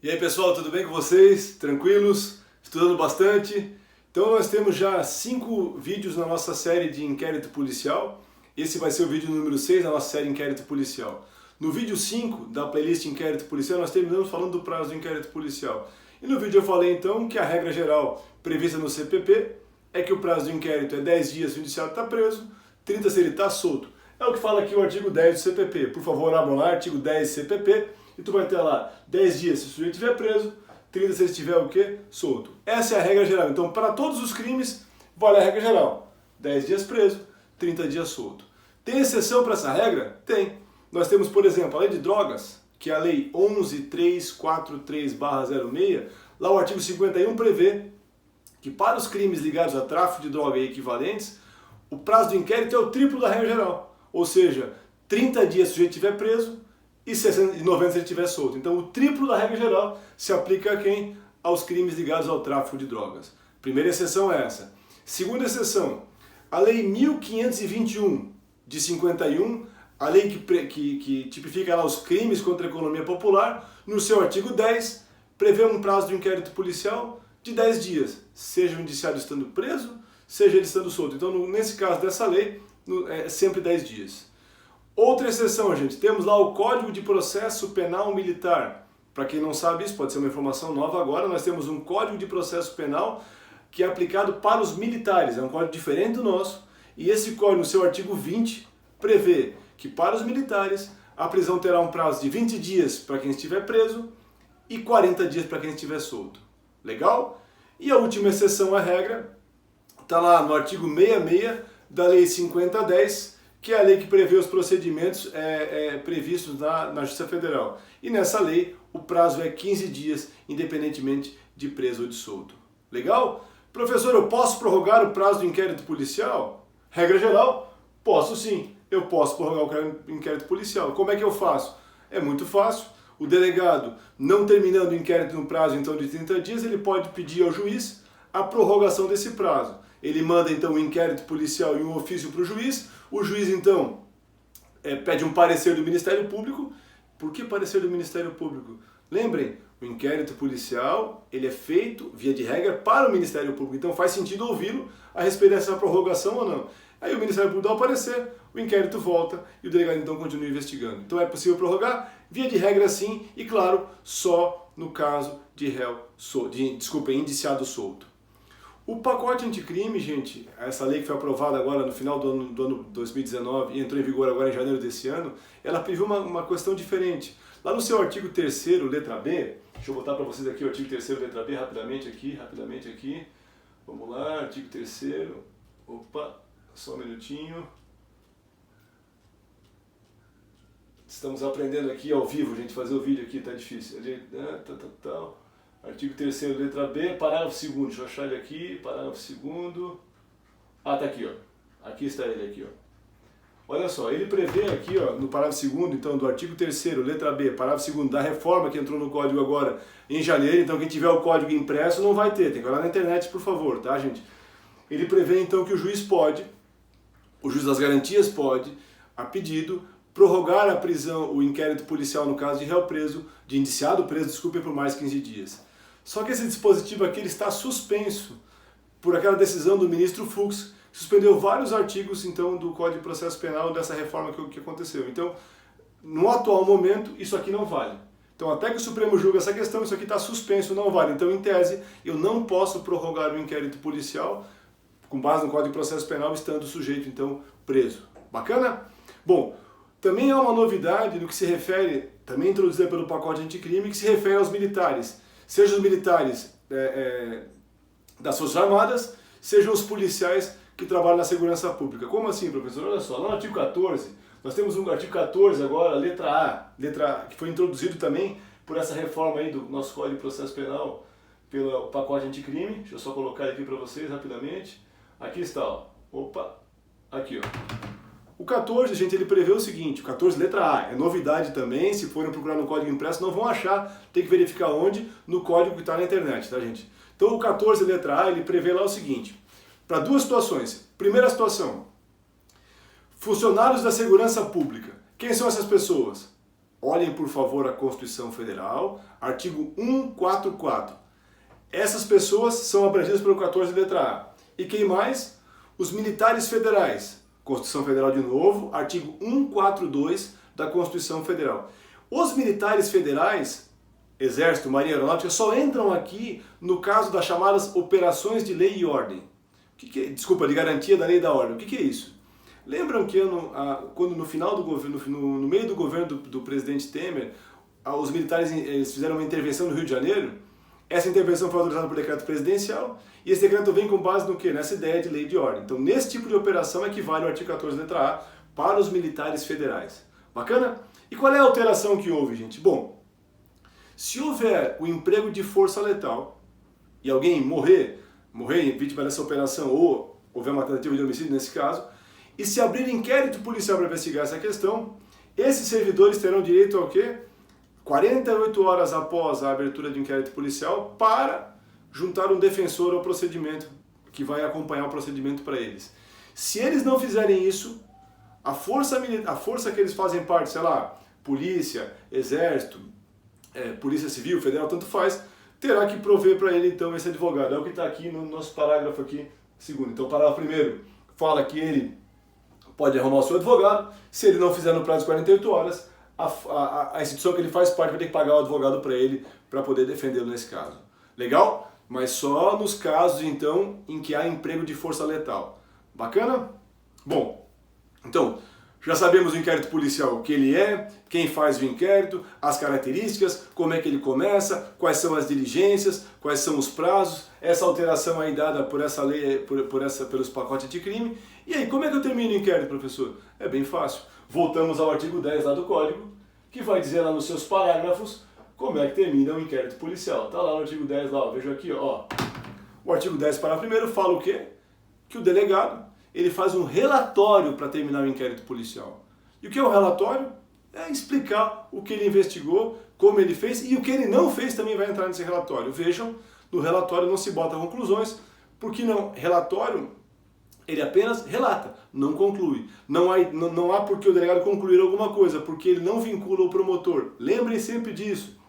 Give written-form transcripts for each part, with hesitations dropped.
E aí pessoal, tudo bem com vocês? Tranquilos? Estudando bastante? Então nós temos já 5 vídeos na nossa série de inquérito policial. Esse vai ser o vídeo número 6 da nossa série Inquérito Policial. No vídeo 5 da playlist Inquérito Policial nós terminamos falando do prazo do inquérito policial. E no vídeo eu falei então que a regra geral prevista no CPP é que o prazo do inquérito é 10 dias se o indiciado está preso, 30 se ele está solto. É o que fala aqui o artigo 10 do CPP. Por favor, abram lá, artigo 10 do CPP. E tu vai ter lá 10 dias se o sujeito estiver preso, 30 se ele estiver o quê? Solto. Essa é a regra geral. Então, para todos os crimes, vale a regra geral. 10 dias preso, 30 dias solto. Tem exceção para essa regra? Tem. Nós temos, por exemplo, a lei de drogas, que é a lei 11.343/06, lá o artigo 51 prevê que para os crimes ligados a tráfico de droga e equivalentes, o prazo do inquérito é o triplo da regra geral. Ou seja, 30 dias se o sujeito estiver preso, e 90 se ele estiver solto. Então o triplo da regra geral se aplica a quem? Aos crimes ligados ao tráfico de drogas. Primeira exceção é essa. Segunda exceção, a lei 1521 de 51, a lei que tipifica lá os crimes contra a economia popular, no seu artigo 10, prevê um prazo do inquérito policial de 10 dias, seja o indiciado estando preso, seja ele estando solto. Então nesse caso dessa lei, é sempre 10 dias. Outra exceção, gente, temos lá o Código de Processo Penal Militar. Para quem não sabe isso, pode ser uma informação nova agora, nós temos um Código de Processo Penal que é aplicado para os militares, é um código diferente do nosso, e esse código, no seu artigo 20, prevê que para os militares a prisão terá um prazo de 20 dias para quem estiver preso e 40 dias para quem estiver solto. Legal? E a última exceção à regra está lá no artigo 66 da Lei 5010, que é a lei que prevê os procedimentos previstos na Justiça Federal. E nessa lei, o prazo é 15 dias, independentemente de preso ou de solto. Legal? Professor, eu posso prorrogar o prazo do inquérito policial? Regra geral, posso sim. Eu posso prorrogar o inquérito policial. Como é que eu faço? É muito fácil. O delegado, não terminando o inquérito no prazo então de 30 dias, ele pode pedir ao juiz a prorrogação desse prazo. Ele manda então o inquérito policial e um ofício para o juiz então pede um parecer do Ministério Público. Por que parecer do Ministério Público? Lembrem, o inquérito policial ele é feito, via de regra, para o Ministério Público, então faz sentido ouvi-lo a respeito dessa prorrogação ou não. Aí o Ministério Público dá o parecer, o inquérito volta e o delegado então continua investigando. Então é possível prorrogar? Via de regra sim, e claro, só no caso de indiciado solto. O pacote anticrime, gente, essa lei que foi aprovada agora no final do ano 2019 e entrou em vigor agora em janeiro desse ano, ela prevê uma questão diferente. Lá no seu artigo 3º, letra B, deixa eu botar para vocês aqui o artigo 3º, letra B, rapidamente aqui. Vamos lá, artigo 3º, opa, só um minutinho. Estamos aprendendo aqui ao vivo, gente, fazer o vídeo aqui tá difícil. Artigo 3º, letra B, parágrafo 2º, deixa eu achar ele aqui, parágrafo 2º, tá aqui, ó, aqui está ele aqui, ó. Olha só, ele prevê aqui, ó, no parágrafo 2º, então, do artigo 3º, letra B, parágrafo 2º, da reforma que entrou no código agora em janeiro, então quem tiver o código impresso não vai ter, tem que olhar na internet, por favor, tá, gente? Ele prevê, então, que o juiz das garantias pode, a pedido, prorrogar a prisão, o inquérito policial no caso de réu preso, de indiciado preso, desculpem, por mais 15 dias. Só que esse dispositivo aqui ele está suspenso por aquela decisão do ministro Fux, que suspendeu vários artigos então do Código de Processo Penal dessa reforma que aconteceu. Então, no atual momento, isso aqui não vale. Então, até que o Supremo julgue essa questão, isso aqui está suspenso, não vale. Então, em tese, eu não posso prorrogar o inquérito policial com base no Código de Processo Penal, estando o sujeito, então, preso. Bacana? Bom, também há uma novidade no que se refere, também introduzida pelo pacote anticrime, que se refere aos militares. Sejam os militares das Forças Armadas, sejam os policiais que trabalham na segurança pública. Como assim, professor? Olha só, lá no artigo 14, nós temos um artigo 14 agora, letra A, que foi introduzido também por essa reforma aí do nosso Código de Processo Penal, pelo pacote anticrime. Deixa eu só colocar aqui para vocês rapidamente. Aqui está, ó. Opa, aqui, ó. O 14, gente, ele prevê o seguinte, o 14, letra A, é novidade também, se forem procurar no código impresso não vão achar, tem que verificar onde, no código que está na internet, tá, gente? Então o 14, letra A, ele prevê lá o seguinte, para duas situações. Primeira situação, funcionários da segurança pública. Quem são essas pessoas? Olhem, por favor, a Constituição Federal, artigo 144. Essas pessoas são abrangidas pelo 14, letra A. E quem mais? Os militares federais. Constituição Federal de novo, artigo 142 da Constituição Federal. Os militares federais, Exército, Marinha Aeronáutica, só entram aqui no caso das chamadas operações de lei e ordem. Desculpa, de garantia da lei e da ordem. O que é isso? Lembram que quando no final do governo, no meio do governo do presidente Temer, os militares eles fizeram uma intervenção no Rio de Janeiro? Essa intervenção foi autorizada por decreto presidencial e esse decreto vem com base no quê? Nessa ideia de lei de ordem. Então, nesse tipo de operação equivale ao artigo 14, letra A, para os militares federais. Bacana? E qual é a alteração que houve, gente? Bom, se houver o emprego de força letal e alguém morrer vítima dessa operação ou houver uma tentativa de homicídio nesse caso, e se abrir inquérito policial para investigar essa questão, esses servidores terão direito ao quê? 48 horas após a abertura de um inquérito policial para juntar um defensor ao procedimento, que vai acompanhar o procedimento para eles. Se eles não fizerem isso, a força que eles fazem parte, sei lá, polícia, exército, polícia civil, federal, tanto faz, terá que prover para ele então esse advogado. É o que está aqui no nosso parágrafo aqui, segundo. Então o parágrafo primeiro fala que ele pode arrumar o seu advogado, se ele não fizer no prazo de 48 horas, a instituição que ele faz parte vai ter que pagar o advogado para ele, para poder defendê-lo nesse caso. Legal? Mas só nos casos, então, em que há emprego de força letal. Bacana? Bom, então, já sabemos o inquérito policial, o que ele é, quem faz o inquérito, as características, como é que ele começa, quais são as diligências, quais são os prazos, essa alteração aí dada por essa lei, pelos pacotes de crime. E aí, como é que eu termino o inquérito, professor? É bem fácil. Voltamos ao artigo 10 lá do Código, que vai dizer lá nos seus parágrafos como é que termina o inquérito policial. Está lá no artigo 10, lá, ó, veja aqui, ó. O artigo 10, parágrafo 1º, fala o quê? Que o delegado ele faz um relatório para terminar o inquérito policial. E o que é um relatório? É explicar o que ele investigou, como ele fez e o que ele não fez também vai entrar nesse relatório. Vejam, no relatório não se bota conclusões, porque não, relatório ele apenas relata, não conclui. Não há por que o delegado concluir alguma coisa, porque ele não vincula o promotor. Lembrem sempre disso.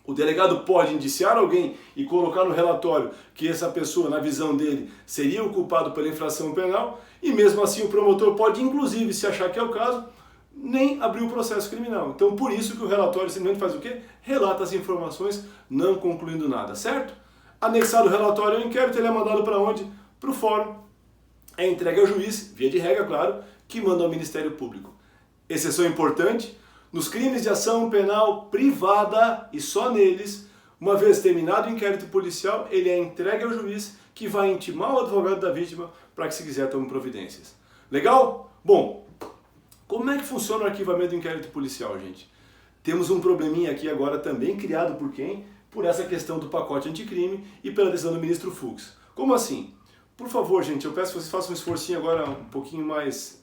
O delegado pode indiciar alguém e colocar no relatório que essa pessoa, na visão dele, seria o culpado pela infração penal, e mesmo assim o promotor pode, inclusive, se achar que é o caso, nem abrir o processo criminal. Então, por isso que o relatório simplesmente faz o quê? Relata as informações, não concluindo nada, certo? Anexado o relatório ao inquérito, ele é mandado para onde? Para o fórum. É entregue ao juiz, via de regra, claro, que manda ao Ministério Público. Exceção importante: nos crimes de ação penal privada e só neles, uma vez terminado o inquérito policial, ele é entregue ao juiz que vai intimar o advogado da vítima para que, se quiser, tome providências. Legal? Bom, como é que funciona o arquivamento do inquérito policial, gente? Temos um probleminha aqui agora também criado por quem? Por essa questão do pacote anticrime e pela decisão do ministro Fux. Como assim? Por favor, gente, eu peço que vocês façam um esforcinho agora um pouquinho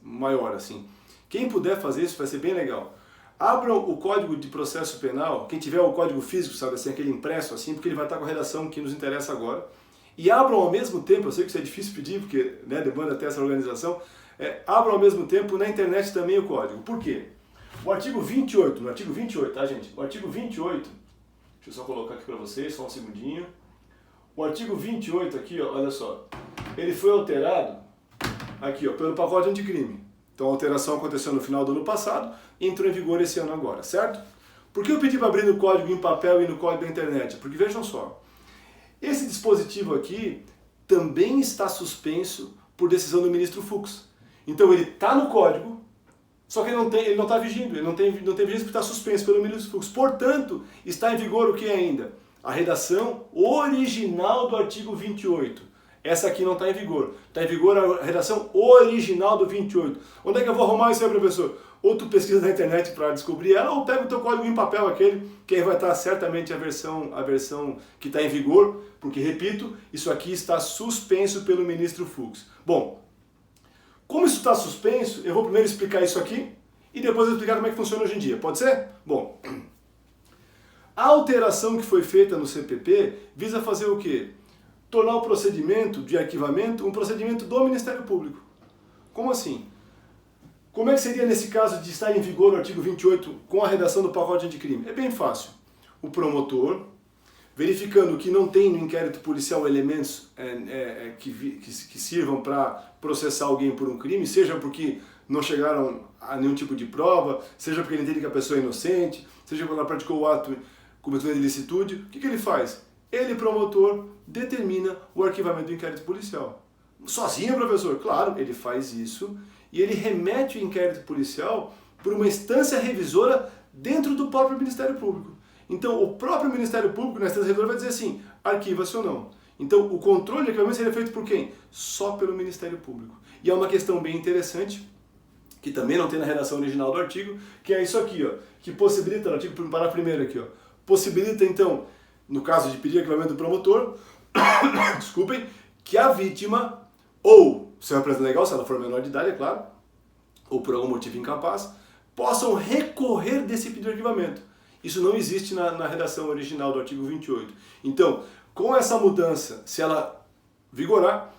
maior, assim. Quem puder fazer isso vai ser bem legal. Abram o Código de Processo Penal, quem tiver o código físico, sabe assim, aquele impresso assim, porque ele vai estar com a redação que nos interessa agora. E abram ao mesmo tempo, eu sei que isso é difícil pedir, porque demanda até essa organização, abram ao mesmo tempo na internet também o código. Por quê? O artigo 28, no artigo 28, tá, gente? O artigo 28, deixa eu só colocar aqui para vocês, só um segundinho. O artigo 28 aqui, ó, olha só, ele foi alterado aqui, ó, pelo pacote anticrime. Então a alteração aconteceu no final do ano passado e entrou em vigor esse ano agora, certo? Por que eu pedi para abrir no código em papel e no código da internet? Porque vejam só, esse dispositivo aqui também está suspenso por decisão do ministro Fux. Então ele está no código, só que ele não está vigindo, ele não tem vigência porque está suspenso pelo ministro Fux. Portanto, está em vigor o que ainda? A redação original do artigo 28. Essa aqui não está em vigor. Está em vigor a redação original do 28. Onde é que eu vou arrumar isso aí, professor? Ou tu pesquisa na internet para descobrir ela, ou pega o teu código em papel aquele, que aí vai estar certamente a versão que está em vigor, porque, repito, isso aqui está suspenso pelo ministro Fux. Bom, como isso está suspenso, eu vou primeiro explicar isso aqui, e depois eu explicar como é que funciona hoje em dia. Pode ser? Bom, a alteração que foi feita no CPP visa fazer o quê? Tornar o procedimento de arquivamento um procedimento do Ministério Público. Como assim? Como é que seria nesse caso de estar em vigor o artigo 28 com a redação do pacote anticrime? É bem fácil. O promotor, verificando que não tem no inquérito policial elementos que sirvam para processar alguém por um crime, seja porque não chegaram a nenhum tipo de prova, seja porque ele entende que a pessoa é inocente, seja porque ela praticou o ato cometendo ilicitude, o que ele faz? Ele, promotor, determina o arquivamento do inquérito policial. Sozinho, professor? Claro, ele faz isso e ele remete o inquérito policial por uma instância revisora dentro do próprio Ministério Público. Então, o próprio Ministério Público, na instância revisora, vai dizer assim, arquiva-se ou não. Então, o controle de arquivamento seria feito por quem? Só pelo Ministério Público. E é uma questão bem interessante, que também não tem na redação original do artigo, que é isso aqui, ó, que possibilita, no artigo parágrafo primeiro aqui, ó, possibilita, então, no caso de pedir arquivamento do promotor, desculpem, que a vítima, ou seu representante legal, se ela for menor de idade, é claro, ou por algum motivo incapaz, possam recorrer desse pedido de arquivamento. Isso não existe na redação original do artigo 28. Então, com essa mudança, se ela vigorar,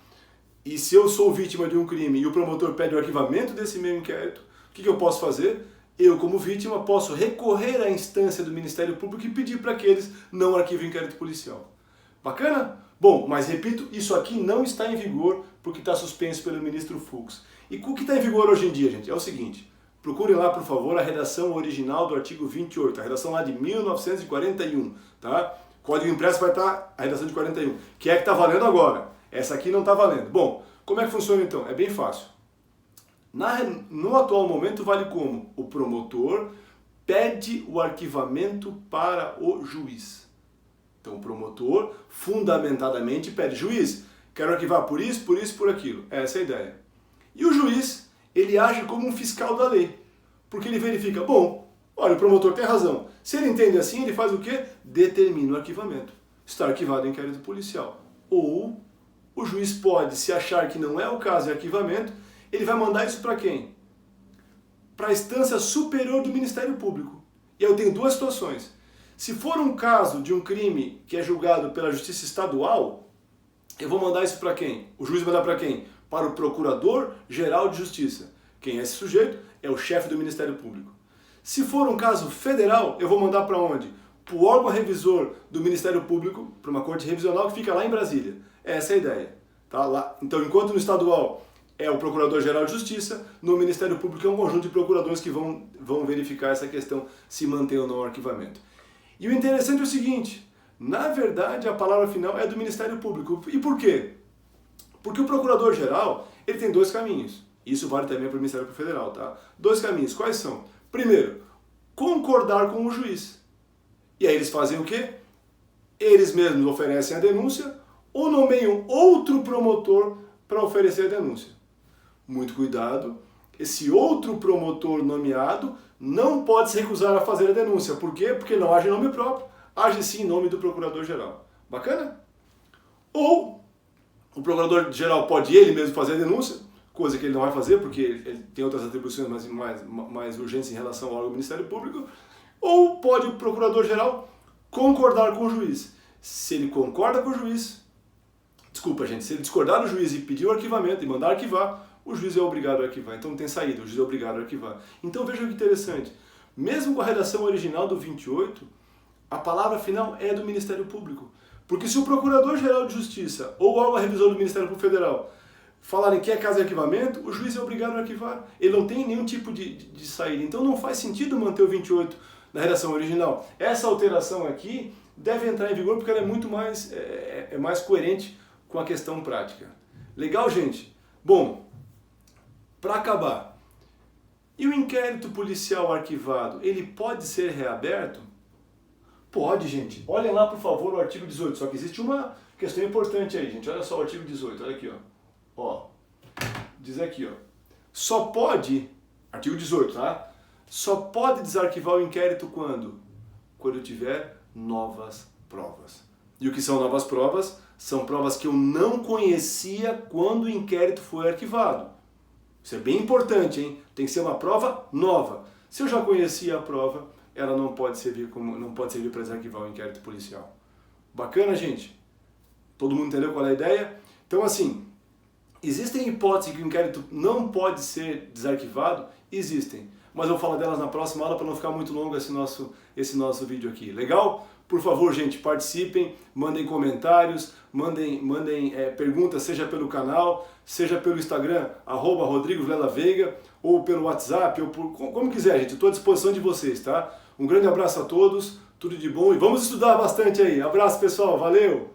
e se eu sou vítima de um crime e o promotor pede o arquivamento desse meu inquérito, o que eu posso fazer? Eu, como vítima, posso recorrer à instância do Ministério Público e pedir para que eles não arquivem o inquérito policial. Bacana? Bom, mas repito, isso aqui não está em vigor porque está suspenso pelo ministro Fux. E o que está em vigor hoje em dia, gente? É o seguinte, procurem lá, por favor, a redação original do artigo 28, a redação lá de 1941, tá? Código impresso vai estar a redação de 41, que é a que está valendo agora. Essa aqui não está valendo. Bom, como é que funciona então? É bem fácil. No atual momento vale como? O promotor pede o arquivamento para o juiz. Então o promotor, fundamentadamente, pede, juiz, quero arquivar por isso, por isso, por aquilo. Essa é a ideia. E o juiz, ele age como um fiscal da lei. Porque ele verifica, bom, olha, o promotor tem razão. Se ele entende assim, ele faz o quê? Determina o arquivamento. Está arquivado o inquérito policial. Ou o juiz pode, se achar que não é o caso de arquivamento, ele vai mandar isso para quem? Para a instância superior do Ministério Público. E eu tenho duas situações. Se for um caso de um crime que é julgado pela Justiça Estadual, eu vou mandar isso para quem? O juiz vai mandar para quem? Para o Procurador-Geral de Justiça. Quem é esse sujeito? É o chefe do Ministério Público. Se for um caso federal, eu vou mandar para onde? Para o órgão revisor do Ministério Público, para uma corte revisional que fica lá em Brasília. Essa é a ideia. Tá? Lá. Então, enquanto no estadual é o Procurador-Geral de Justiça, no Ministério Público é um conjunto de procuradores que vão verificar essa questão, se mantém ou não o arquivamento. E o interessante é o seguinte, na verdade a palavra final é do Ministério Público. E por quê? Porque o Procurador-Geral, ele tem dois caminhos. Isso vale também para o Ministério Federal, tá? Dois caminhos. Quais são? Primeiro, concordar com o juiz. E aí eles fazem o quê? Eles mesmos oferecem a denúncia ou nomeiam outro promotor para oferecer a denúncia. Muito cuidado, esse outro promotor nomeado não pode se recusar a fazer a denúncia. Por quê? Porque não age em nome próprio, age sim em nome do Procurador-Geral. Bacana? Ou o Procurador-Geral pode ele mesmo fazer a denúncia, coisa que ele não vai fazer porque ele tem outras atribuições mais urgentes em relação ao órgão do Ministério Público, ou pode o Procurador-Geral concordar com o juiz. Se ele concorda com o juiz, se ele discordar do juiz e pedir o arquivamento e mandar arquivar, o juiz é obrigado a arquivar. Então não tem saída, o juiz é obrigado a arquivar. Então veja que interessante, mesmo com a redação original do 28, a palavra final é do Ministério Público. Porque se o Procurador-Geral de Justiça ou o órgão revisor do Ministério Público Federal falarem que é caso de arquivamento, o juiz é obrigado a arquivar. Ele não tem nenhum tipo de saída. Então não faz sentido manter o 28 na redação original. Essa alteração aqui deve entrar em vigor porque ela é muito mais, mais coerente com a questão prática. Legal, gente? Bom, para acabar, e o inquérito policial arquivado, ele pode ser reaberto? Pode, gente. Olhem lá, por favor, o artigo 18. Só que existe uma questão importante aí, gente. Olha só o artigo 18. Olha aqui, ó. Diz aqui, ó. Só pode, artigo 18, tá? Só pode desarquivar o inquérito quando? Quando tiver novas provas. E o que são novas provas? São provas que eu não conhecia quando o inquérito foi arquivado. Isso é bem importante, hein? Tem que ser uma prova nova. Se eu já conhecia a prova, ela não pode servir para desarquivar o inquérito policial. Bacana, gente? Todo mundo entendeu qual é a ideia? Então, assim, existem hipóteses que o inquérito não pode ser desarquivado? Existem. Mas eu vou falar delas na próxima aula para não ficar muito longo esse nosso vídeo aqui. Legal? Por favor, gente, participem, mandem comentários, mandem perguntas, seja pelo canal, seja pelo Instagram, @RodrigoViledaVeiga, ou pelo WhatsApp, ou como quiser, gente. Estou à disposição de vocês, tá? Um grande abraço a todos, tudo de bom e vamos estudar bastante aí. Abraço, pessoal, valeu!